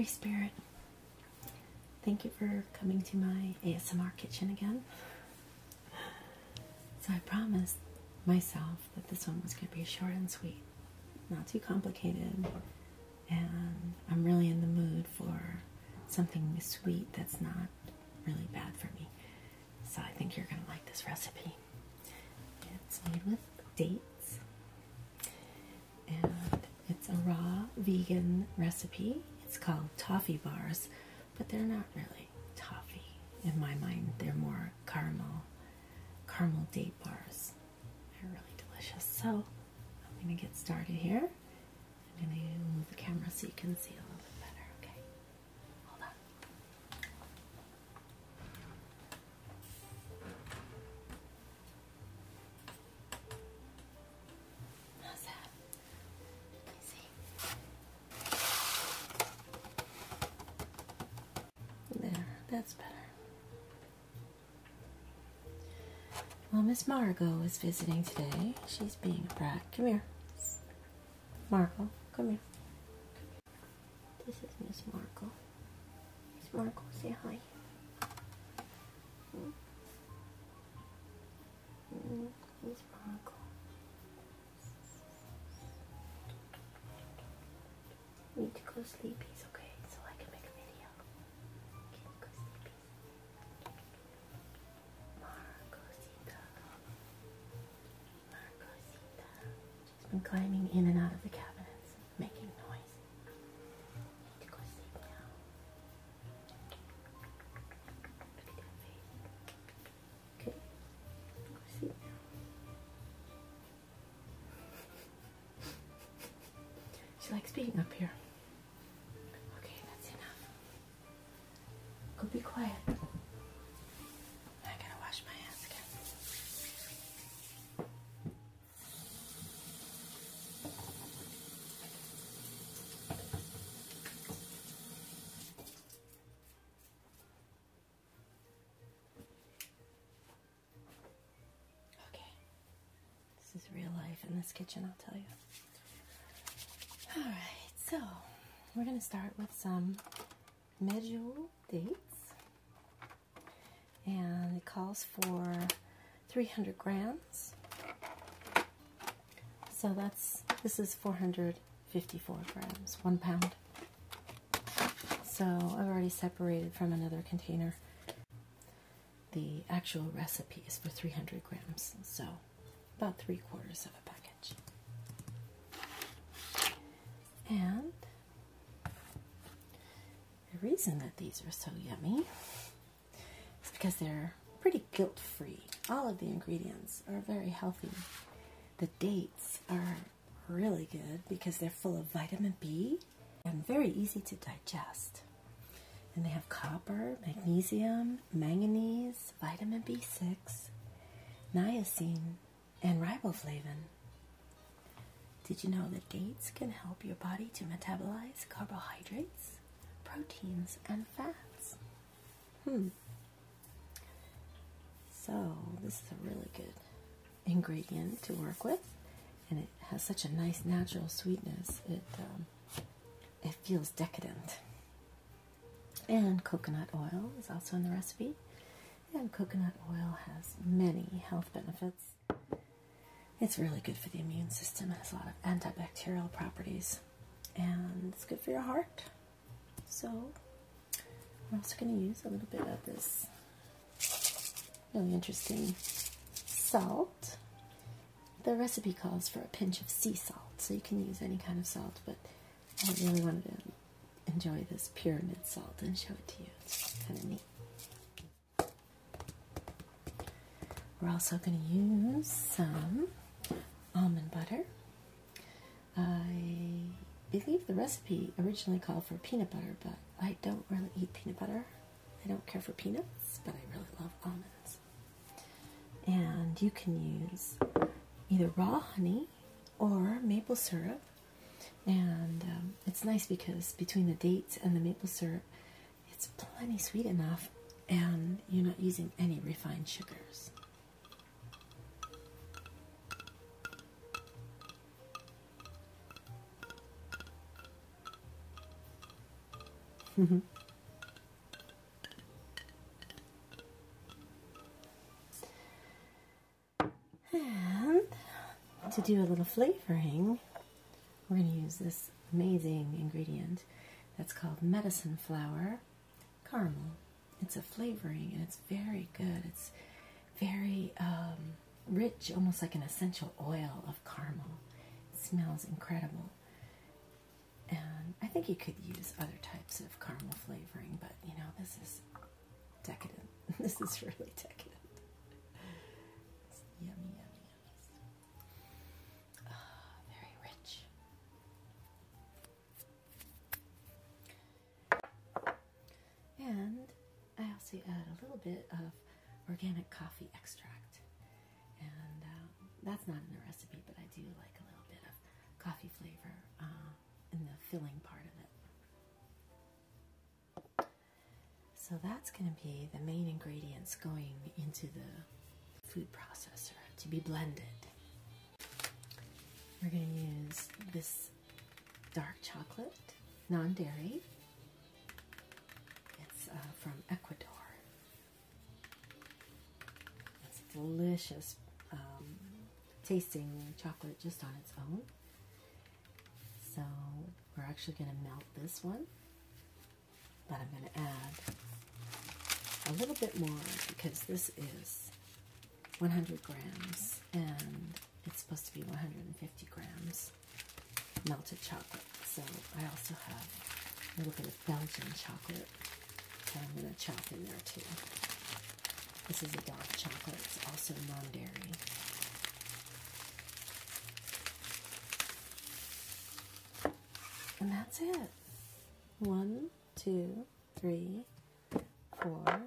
Free Spirit, thank you for coming to my ASMR kitchen again. So I promised myself that this one was going to be short and sweet, not too complicated, and I'm really in the mood for something sweet that's not really bad for me. So I think you're going to like this recipe. It's made with dates, and it's a raw vegan recipe. It's called toffee bars, but they're not really toffee. In my mind, they're more caramel date bars. They're really delicious. So I'm going to get started here. I'm going to move the camera so you can see a little bit better. Okay, hold on. How's that? Let me see. There, that's better. Well, Miss Margot is visiting today. She's being a brat. Come here. Margot, come here. This is Miss Margot. Miss Margot, say hi. Miss Margot. Need to go sleepies, okay? So I can make a video. Can you go sleepies? Margosita. Margosita. She's been climbing in and out of the cabinets, making noise. Need to go sleep now. Look at that face. Okay. Go sleep now. She likes being up here. Okay, that's enough. Go be quiet. I gotta wash my hands again. Okay. This is real life in this kitchen, I'll tell you. Alright, so we're going to start with some medjool dates, and it calls for 300 grams, so this is 454 grams, 1 pound. So I've already separated from another container. The actual recipe is for 300 grams, so about 3/4 of a package. And the reason that these are so yummy is because they're pretty guilt-free. All of the ingredients are very healthy. The dates are really good because they're full of vitamin B and very easy to digest. And they have copper, magnesium, manganese, vitamin B6, niacin, and riboflavin. Did you know that dates can help your body to metabolize carbohydrates, proteins, and fats? So this is a really good ingredient to work with, and it has such a nice natural sweetness. It feels decadent. And coconut oil is also in the recipe, and coconut oil has many health benefits. It's really good for the immune system. It has a lot of antibacterial properties, and it's good for your heart. So we're also going to use a little bit of this really interesting salt. The recipe calls for a pinch of sea salt, so you can use any kind of salt, but I really wanted to enjoy this pyramid salt and show it to you. It's kind of neat. We're also going to use some almond butter. I believe the recipe originally called for peanut butter, but I don't really eat peanut butter. I don't care for peanuts, but I really love almonds. And you can use either raw honey or maple syrup. And it's nice because between the dates and the maple syrup, it's plenty sweet enough, and you're not using any refined sugars. And to do a little flavoring, we're going to use this amazing ingredient that's called medicine flower caramel. It's a flavoring and it's very good. It's very rich, almost like an essential oil of caramel. It smells incredible. And I think you could use other types of caramel flavoring, but you know, this is decadent. This is really decadent. It's yummy, yummy, yummy. Very rich. And I also add a little bit of organic coffee extract. And that's not in the recipe, but I do like a little bit of coffee flavor in the filling part of it. So that's going to be the main ingredients going into the food processor to be blended. We're going to use this dark chocolate, non-dairy. It's from Ecuador. It's a delicious tasting chocolate just on its own. So we're actually going to melt this one, but I'm going to add a little bit more because this is 100 grams and it's supposed to be 150 grams melted chocolate. So I also have a little bit of Belgian chocolate that I'm going to chop in there too. This is a dark chocolate. It's also non-dairy. And that's it. 1, 2, 3, 4, 5,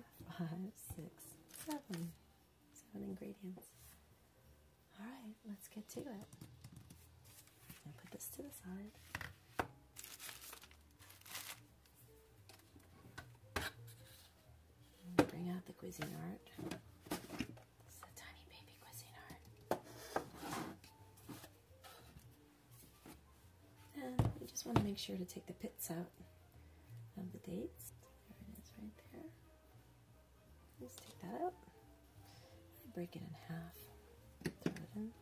6, 7. 7 ingredients. All right, let's get to it. I'll put this to the side. And bring out the Cuisinart. This is a tiny baby Cuisinart. And we just want to make sure to take the pits out of the dates. There it is right there. Just take that out. Break it in half. Throw it in.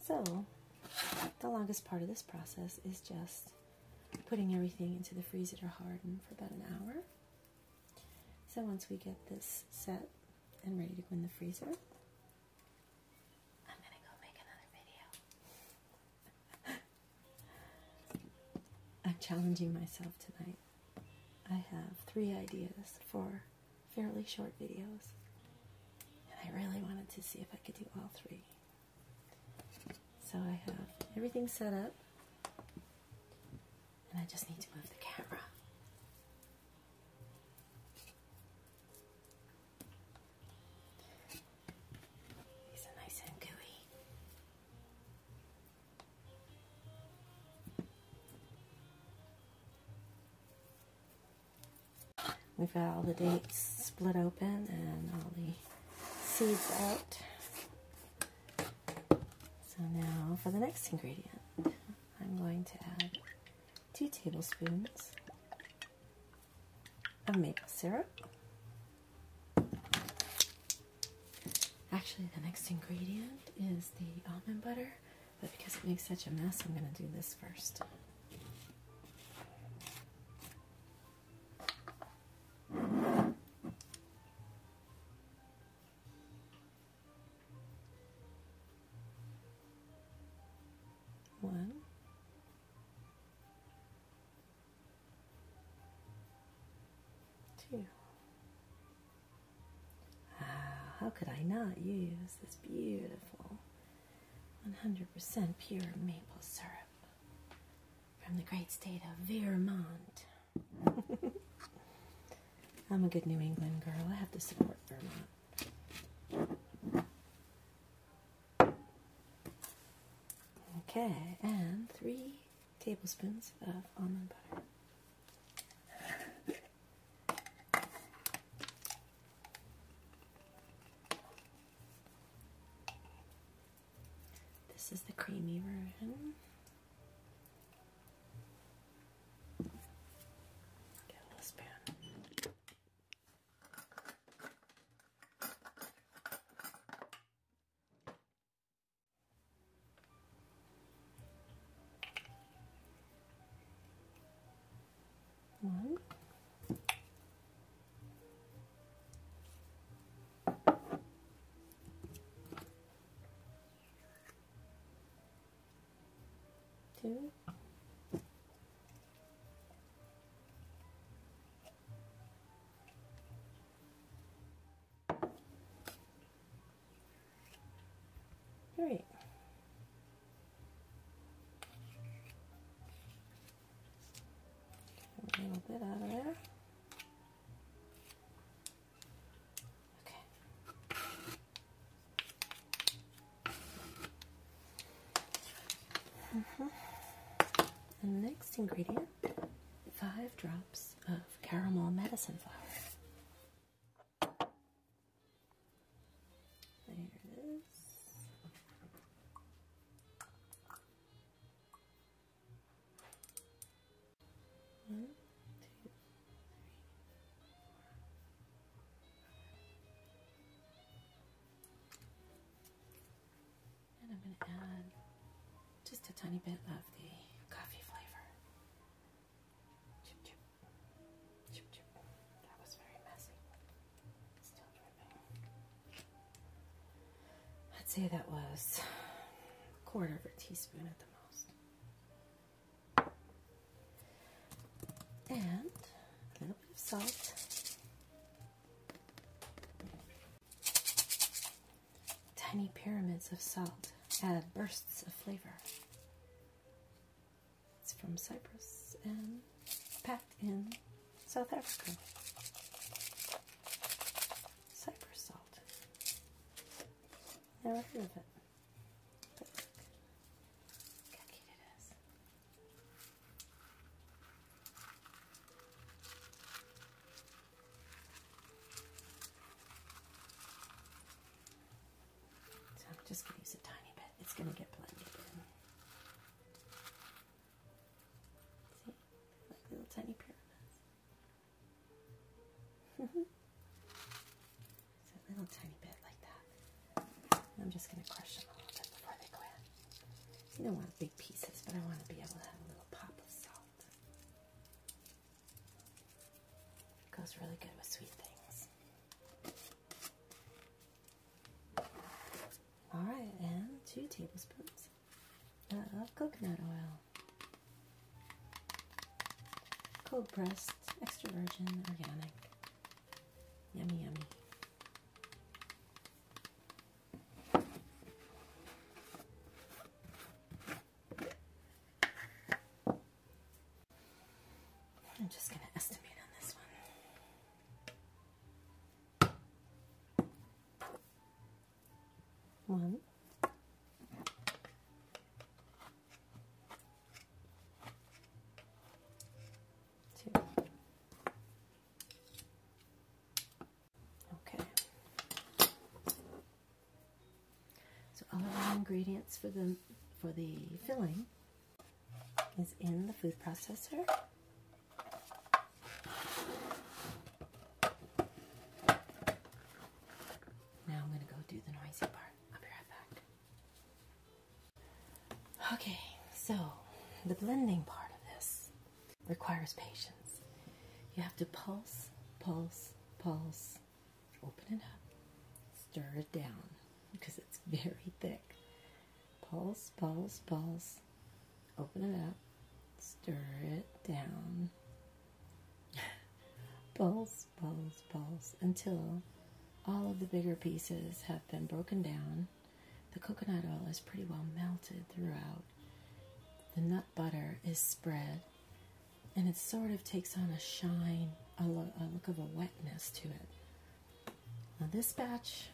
So, the longest part of this process is just putting everything into the freezer to harden for about an hour. So once we get this set and ready to go in the freezer, I'm gonna go make another video. I'm challenging myself tonight. I have 3 ideas for fairly short videos, and I really wanted to see if I could do all 3. So I have everything set up, and I just need to move the camera. These are nice and gooey. We've got all the dates split open and all the seeds out. So now for the next ingredient, I'm going to add 2 tablespoons of maple syrup. Actually, the next ingredient is the almond butter, but because it makes such a mess, I'm going to do this first. One, 2. How could I not use this beautiful 100% pure maple syrup from the great state of Vermont? I'm a good New England girl. I have to support Vermont. Okay, and 3 tablespoons of almond butter. This is the creamy version. Get a little spoon. One. Two. Three. A little bit out of there. Okay. And the next ingredient, 5 drops of caramel medicine flower. There it is. One, two, three, 4. And I'm going to add just a tiny bit of the coffee flavor. Chip, chip. Chip, chip. That was very messy. Still dripping. I'd say that was a 1/4 teaspoon at the most. And a little bit of salt. Tiny pyramids of salt add bursts of flavor. It's from Cyprus and packed in South Africa. Cyprus salt. Never heard of it. But look how cute it is. So I'm just going to use a tiny bit. It's going to get blended in. See? Like little tiny pyramids. So a little tiny bit like that. I'm just going to crush them a little bit before they go in. You don't want big pieces, but I want to be able to have a little pop of salt. It goes really good with sweet things. Alright, and 2 tablespoons of coconut oil. Cold pressed, extra virgin, organic. Yummy, yummy. I'm just going to estimate on this one. 1. 2. Okay. So all of the ingredients for the filling is in the food processor. Now I'm going to go do the noisy part. I'll be right back. Okay, so the blending part of this requires patience. You have to pulse, pulse, pulse, open it up, stir it down because it's very thick. Pulse, pulse, pulse, open it up, stir it down. Pulse, pulse, pulse until all of the bigger pieces have been broken down. The coconut oil is pretty well melted throughout. The nut butter is spread, and it sort of takes on a shine, a look of a wetness to it. Now this batch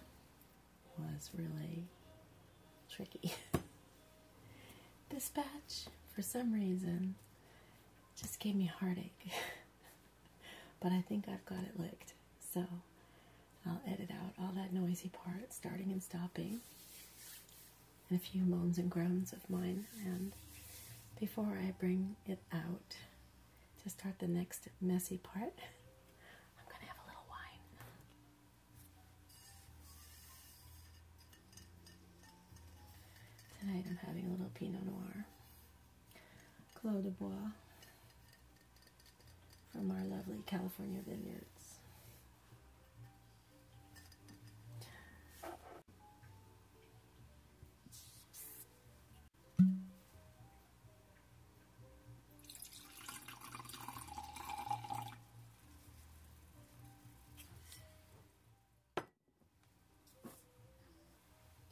was really tricky. This batch, for some reason, just gave me heartache. But I think I've got it licked, so I'll edit out all that noisy part, starting and stopping. and a few moans and groans of mine. And before I bring it out to start the next messy part, I'm going to have a little wine. Tonight I'm having a little Pinot Noir, Clos de Bois, from our lovely California vineyards.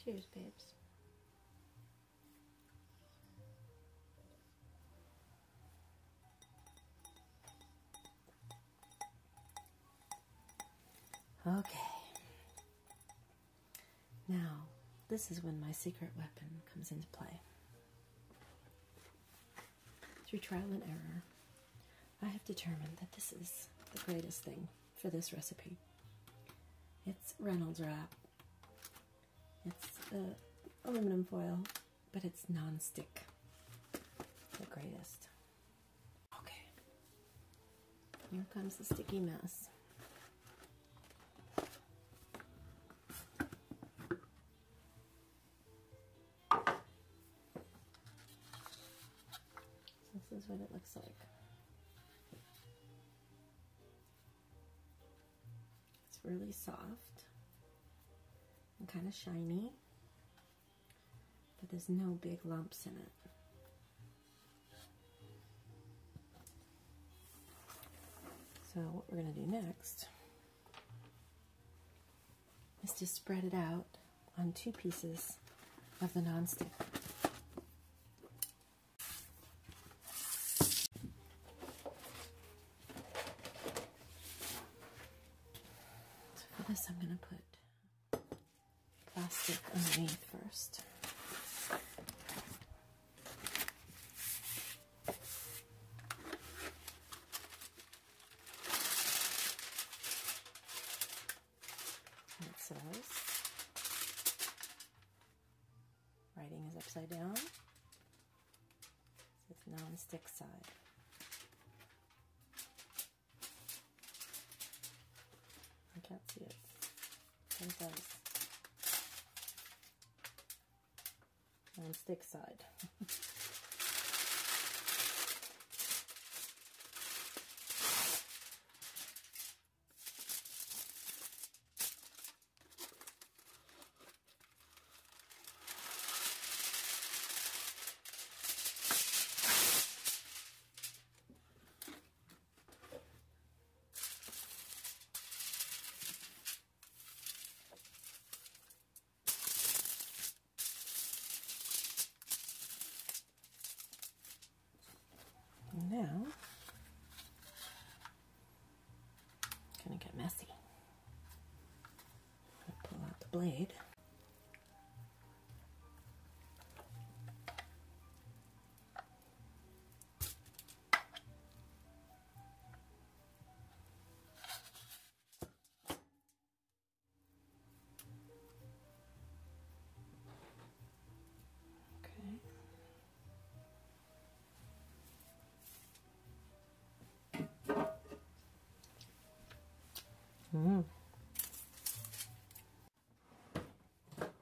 Cheers, babes. Okay. Now, this is when my secret weapon comes into play. Through trial and error, I have determined that this is the greatest thing for this recipe. It's Reynolds wrap. It's aluminum foil, but it's non-stick. The greatest. Okay. Here comes the sticky mess. This is what it looks like. It's really soft and kind of shiny, but there's no big lumps in it. So what we're going to do next is to spread it out on 2 pieces of the nonstick. So for this I'm going to put plastic underneath first. And it says, writing is upside down. It says non-stick side. I can't see it. But it does. Non-stick side. Now, it's going to get messy. I'm going to pull out the blade.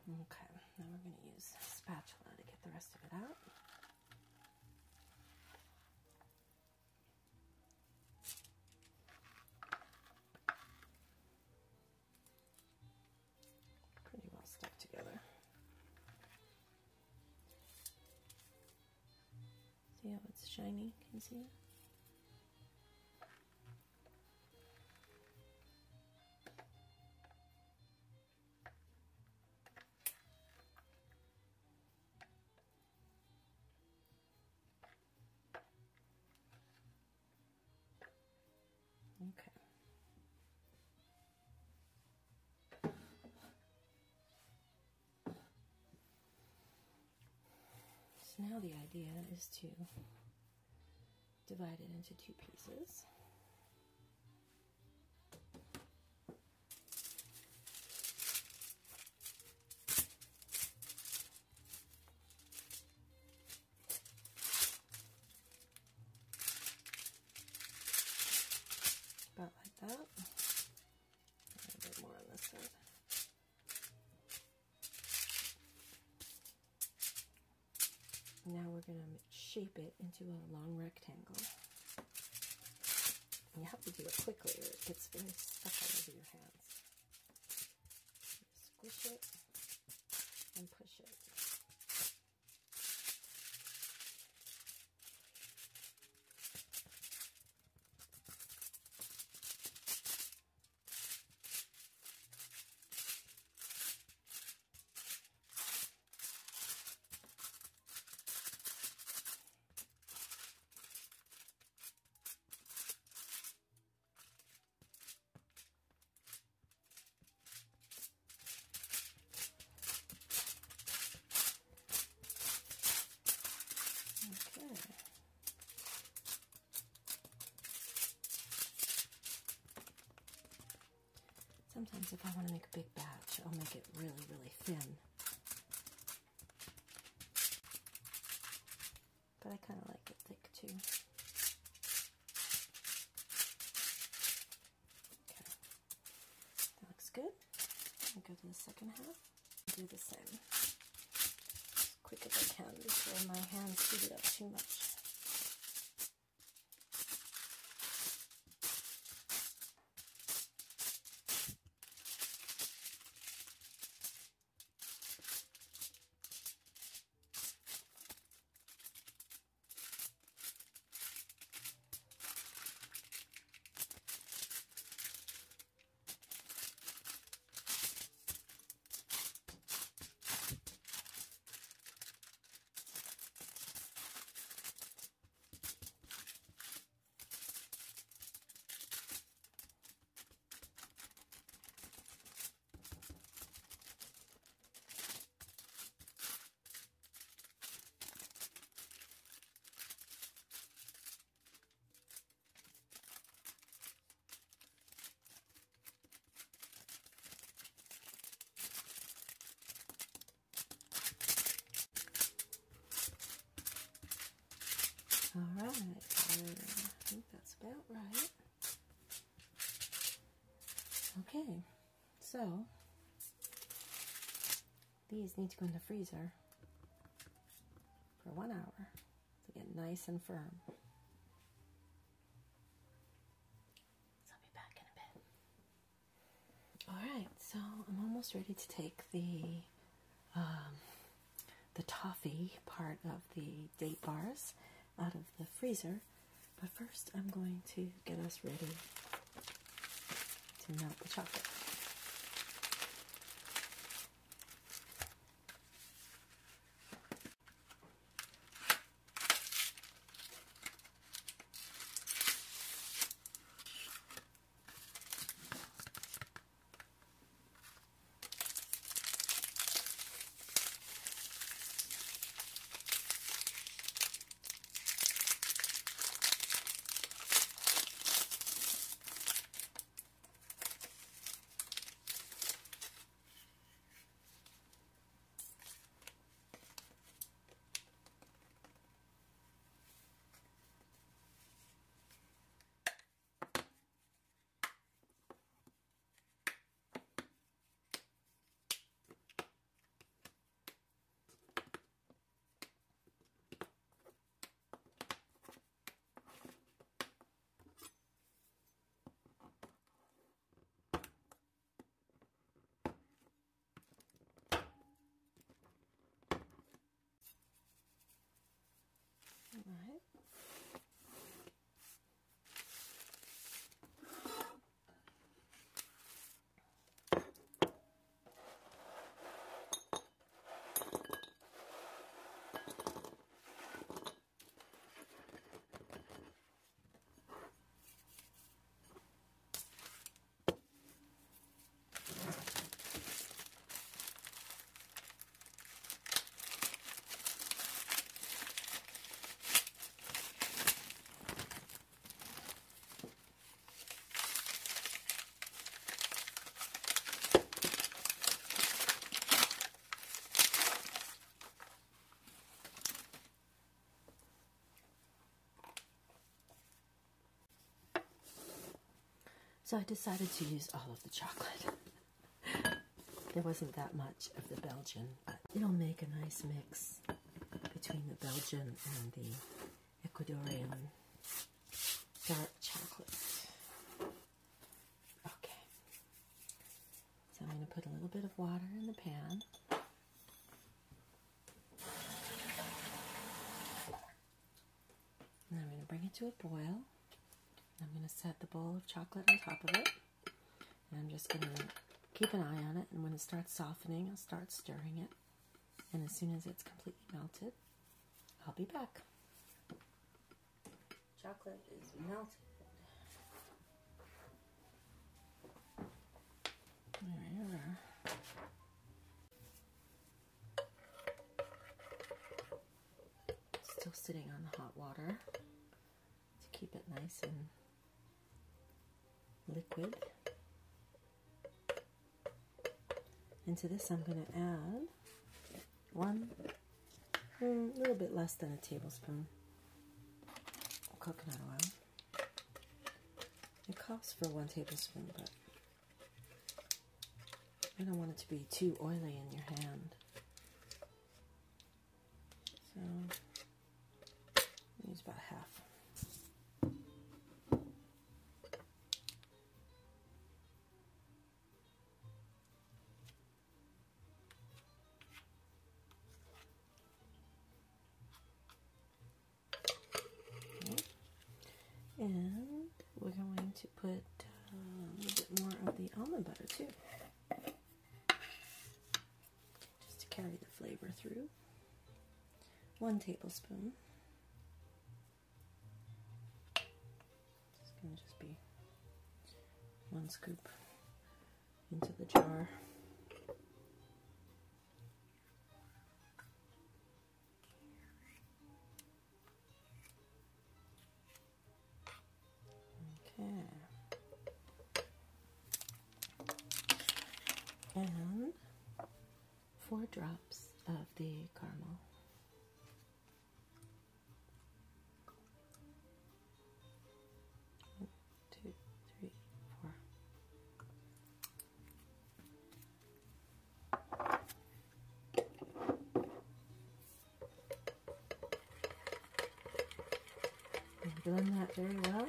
Okay, now we're going to use a spatula to get the rest of it out. Pretty well stuck together. See how it's shiny? Can you see it? Okay. So now the idea is to divide it into 2 pieces. Now we're going to shape it into a long rectangle. And you have to do it quickly or it gets very stuck all over your hands. You squish it and push it. Okay. Sometimes if I want to make a big batch, I'll make it really, really thin. But I kind of like it thick too. Okay, that looks good. I'll go to the second half. Do the same. As quick as I can before my hands heat it up too much. All right, I think that's about right. Okay, so these need to go in the freezer for 1 hour to get nice and firm. So I'll be back in a bit. All right, so I'm almost ready to take the toffee part of the date bars out of the freezer, but first I'm going to get us ready to melt the chocolate. All right. So I decided to use all of the chocolate. There wasn't that much of the Belgian, but it'll make a nice mix between the Belgian and the Ecuadorian dark chocolate. Okay, so I'm going to put a little bit of water in the pan. And I'm going to bring it to a boil. I'm going to set the bowl of chocolate on top of it. And I'm just going to keep an eye on it. And when it starts softening, I'll start stirring it. And as soon as it's completely melted, I'll be back. Chocolate is melted. There you are. Still sitting on the hot water to keep it nice and liquid. Into this I'm going to add a little bit less than a tablespoon of coconut oil. It calls for 1 tablespoon, but I don't want it to be too oily in your hand. So use about half. And we're going to put a little bit more of the almond butter too, just to carry the flavor through. 1 tablespoon. It's going to just be 1 scoop into the jar. And 4 drops of the caramel. 1, 2, 3, 4. And blend that very well.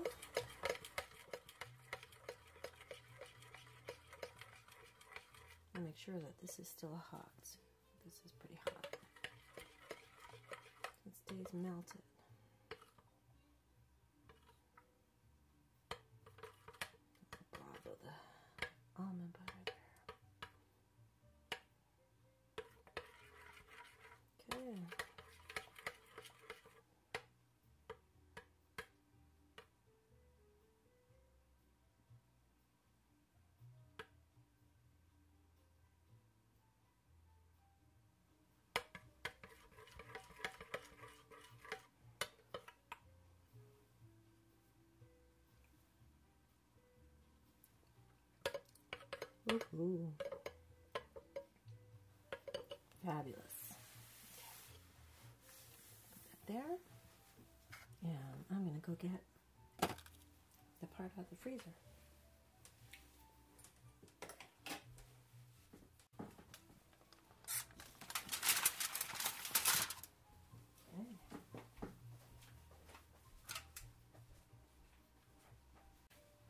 Make sure that this is still hot. This is pretty hot. It stays melted. Bravo, the almond butter there. Okay. Ooh. Fabulous. Okay. Put that there. And I'm going to go get the part out of the freezer. Okay.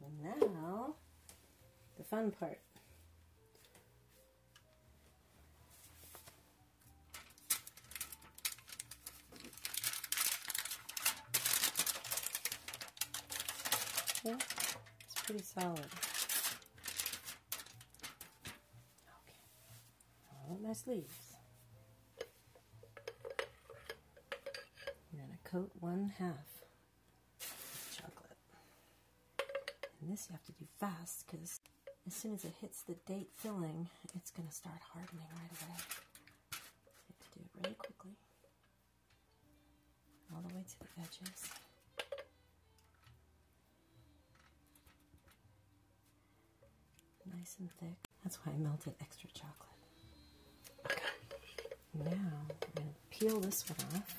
And now, the fun part. Yeah, it's pretty solid. Okay, I want my sleeves. I'm going to coat 1/2 with chocolate. And this you have to do fast because as soon as it hits the date filling, it's going to start hardening right away. So you have to do it really quickly, all the way to the edges. Nice and thick. That's why I melted extra chocolate. Okay. Now I'm going to peel this one off.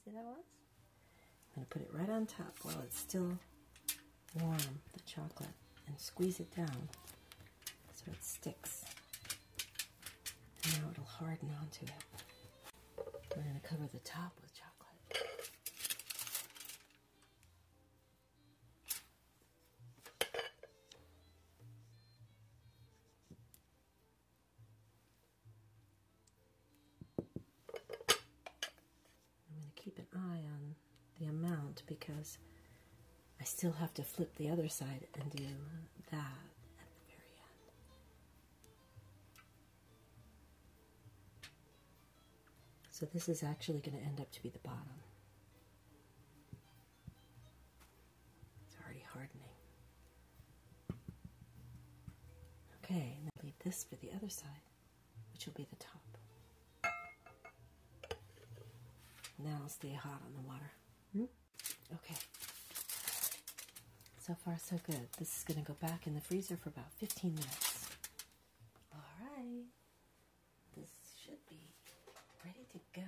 see that was? I'm going to put it right on top while it's still warm, the chocolate, and squeeze it down so it sticks. And now it'll harden onto it. We're going to cover the top with chocolate. Keep an eye on the amount because I still have to flip the other side and do that at the very end. So this is actually going to end up to be the bottom. It's already hardening. Okay, now leave this for the other side, which will be the top. Now I'll stay hot on the water. Okay. So far, so good. This is going to go back in the freezer for about 15 minutes. All right. This should be ready to go.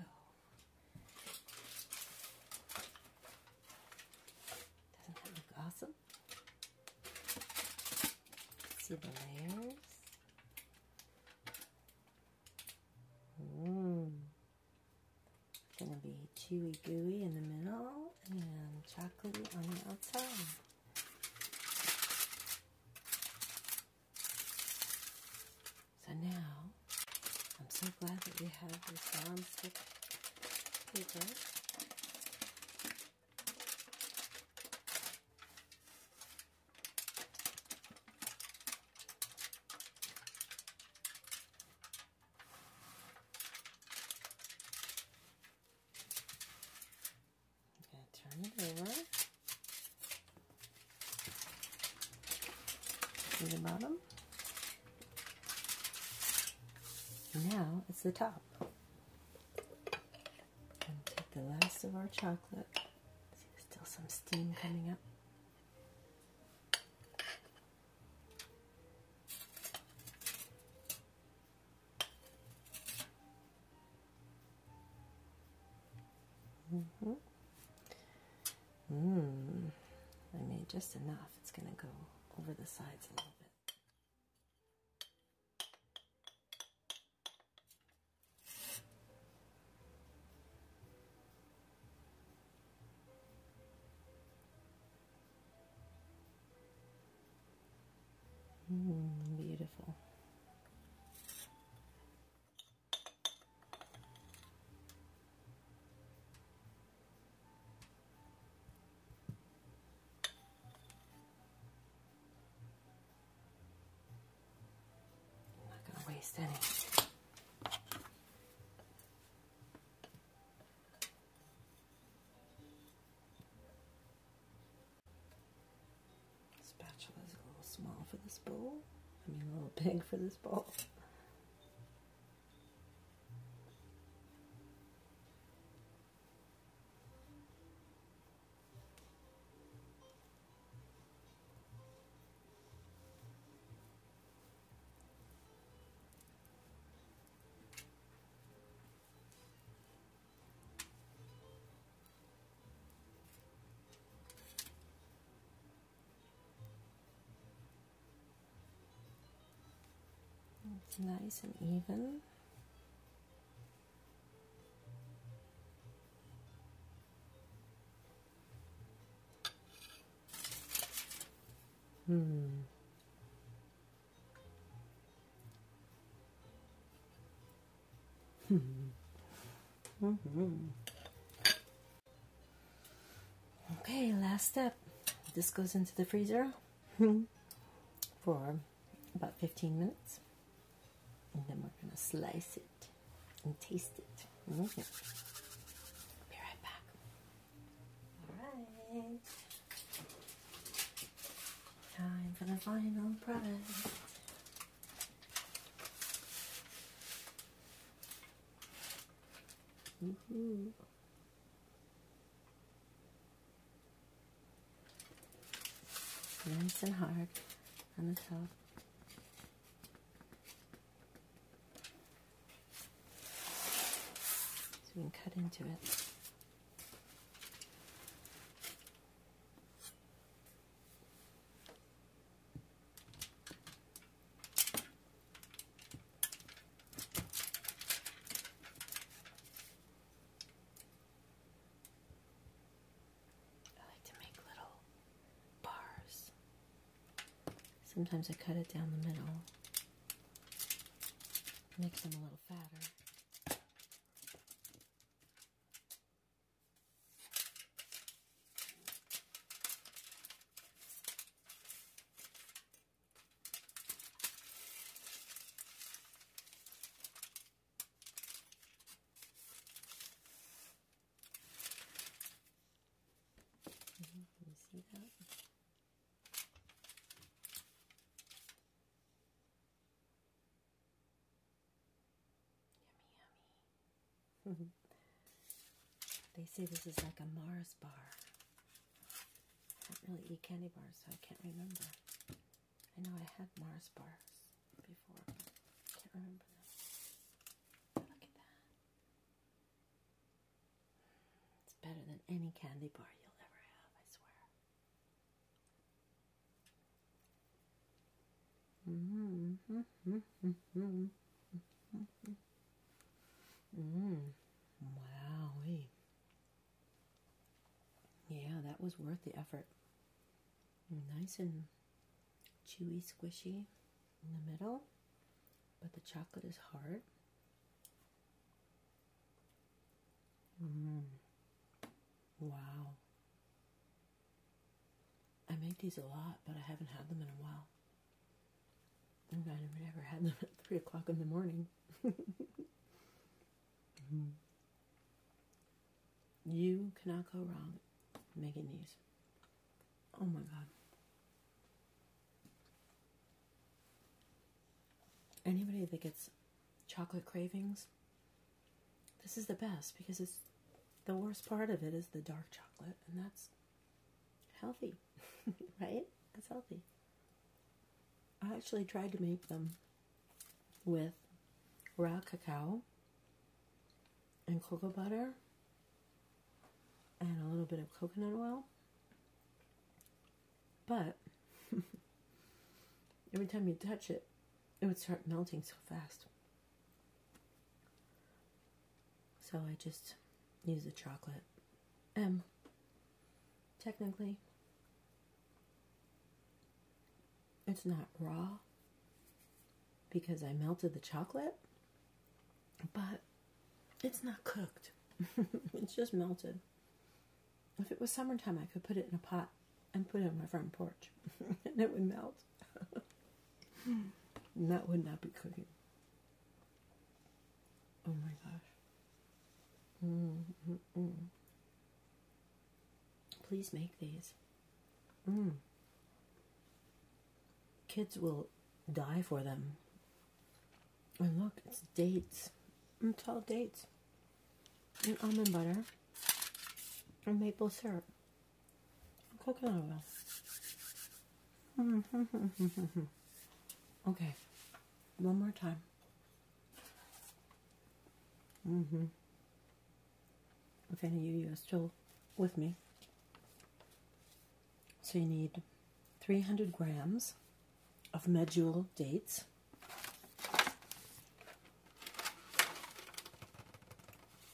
Doesn't that look awesome? See the layers? Going to be chewy gooey in the middle and chocolatey on the outside. So now, I'm so glad that we have this non-stick paper. Turn it over. See the bottom? Now it's the top. And take the last of our chocolate. See, there's still some steam coming up. I made just enough. It's going to go over the sides a little bit. Beautiful. Waste any. Spatula is a little small for this bowl. I mean, a little big for this bowl. It's nice and even. Okay, last step. This goes into the freezer for about 15 minutes. And then we're going to slice it and taste it. I'll be right back. All right. Time for the final product. Nice and hard on the top. So we can cut into it. Sometimes I cut it down the middle, makes them a little fatter. Can you see that? Yummy, yummy. They say this is like a Mars bar. I don't really eat candy bars, so I can't remember. I know I had Mars bars before, but I can't remember them. Look at that. It's better than any candy bar you'll ever have, I swear. Wowee. Yeah, that was worth the effort. Nice and chewy, squishy in the middle, but the chocolate is hard. Wow. I make these a lot, but I haven't had them in a while. I've never had them at 3 o'clock in the morning. You cannot go wrong making these. Oh my God. Anybody that gets chocolate cravings, this is the best, because it's the worst part of it is the dark chocolate, and that's healthy, right? That's healthy. I actually tried to make them with raw cacao and cocoa butter and a little bit of coconut oil, but every time you touch it, it would start melting so fast. So I just use the chocolate. Technically, it's not raw because I melted the chocolate, but it's not cooked. It's just melted. If it was summertime, I could put it in a pot and put it on my front porch and it would melt. And that would not be cooking. Oh my gosh. Please make these. Kids will die for them. And look, it's dates. It's all dates. And almond butter. And maple syrup. And coconut oil. Okay. One more time. If any of you are still with me. So you need 300 grams of medjool dates,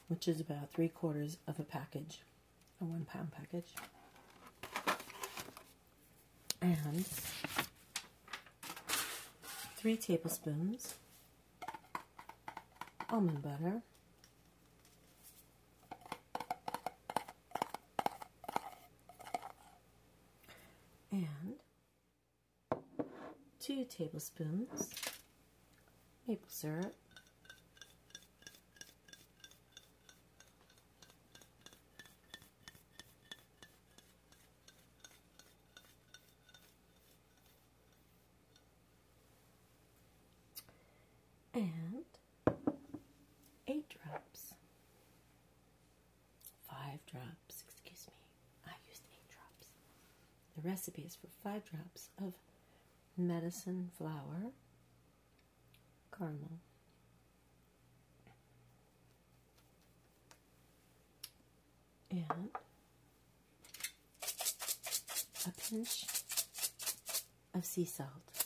which is about 3/4 of a package, a 1 pound package, and 3 tablespoons almond butter, and 2 tablespoons maple syrup, and 8 drops, 5 drops, excuse me, I used 8 drops. The recipe is for 5 drops of medicine flour caramel, and a pinch of sea salt,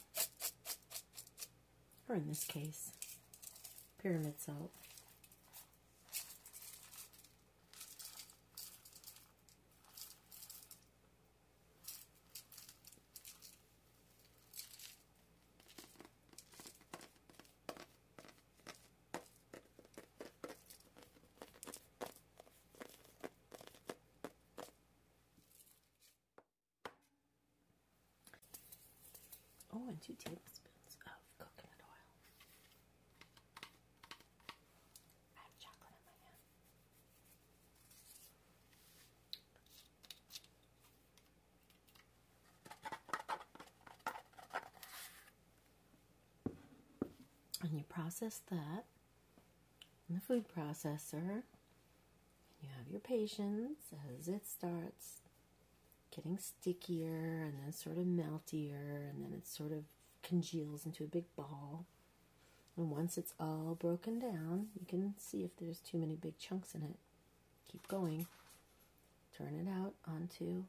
or in this case, pyramid salt. 0.2 tablespoons of coconut oil. I have chocolate in my hand. And you process that in the food processor. You have your patience as it starts getting stickier and then sort of meltier, and then it sort of congeals into a big ball. And once it's all broken down, you can see if there's too many big chunks in it. Keep going. Turn it out onto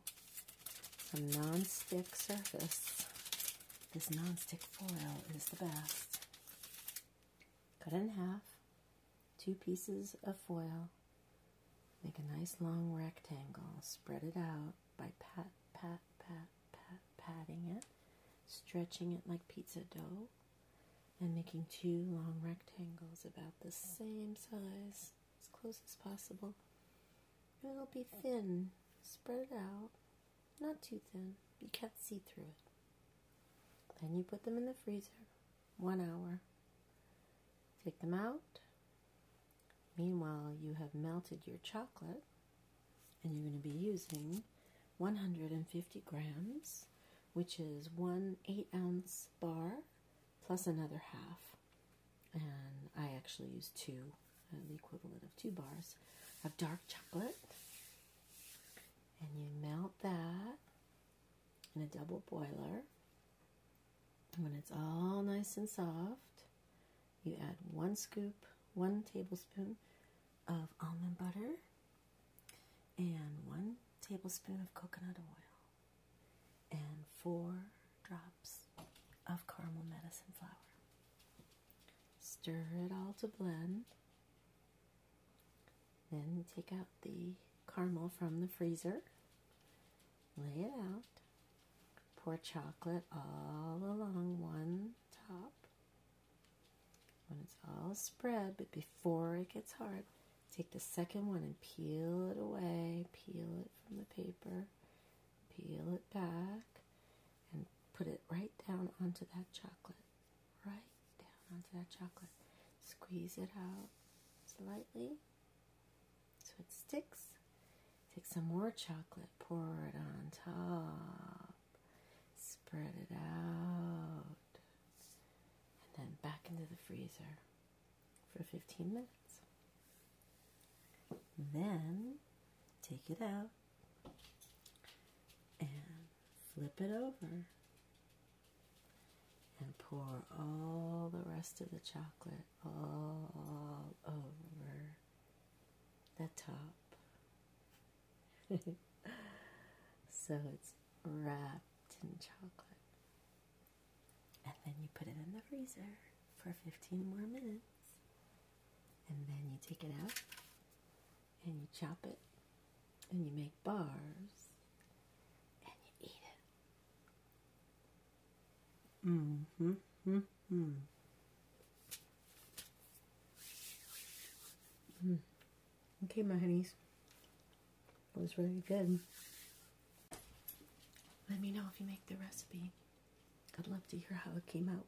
a non-stick surface. This non-stick foil is the best. Cut it in half. 2 pieces of foil. Make a nice long rectangle. Spread it out by patting it, stretching it like pizza dough, and making 2 long rectangles about the same size, as close as possible. It'll be thin. Spread it out. Not too thin. You can't see through it. Then you put them in the freezer. 1 hour. Take them out. Meanwhile, you have melted your chocolate, and you're going to be using 150 grams, which is 1 8-ounce bar plus another half. And I actually use 2, the equivalent of 2 bars of dark chocolate. And you melt that in a double boiler. When it's all nice and soft, you add 1 tablespoon of almond butter and 1 tablespoon of coconut oil and 4 drops of caramel medicine flour. Stir it all to blend. Then take out the caramel from the freezer. Lay it out. Pour chocolate all along one top. When it's all spread, but before it gets hard, take the second one and peel it away. Peel it from the paper. Peel it back. And put it right down onto that chocolate. Right down onto that chocolate. Squeeze it out slightly so it sticks. Take some more chocolate. Pour it on top. Spread it out. Then back into the freezer for 15 minutes. Then take it out and flip it over and pour all the rest of the chocolate all over the top. So it's wrapped in chocolate. And then you put it in the freezer for 15 more minutes. And then you take it out and you chop it and you make bars and you eat it. Okay, my honeys. It was really good. Let me know if you make the recipe. I'd love to hear how it came out.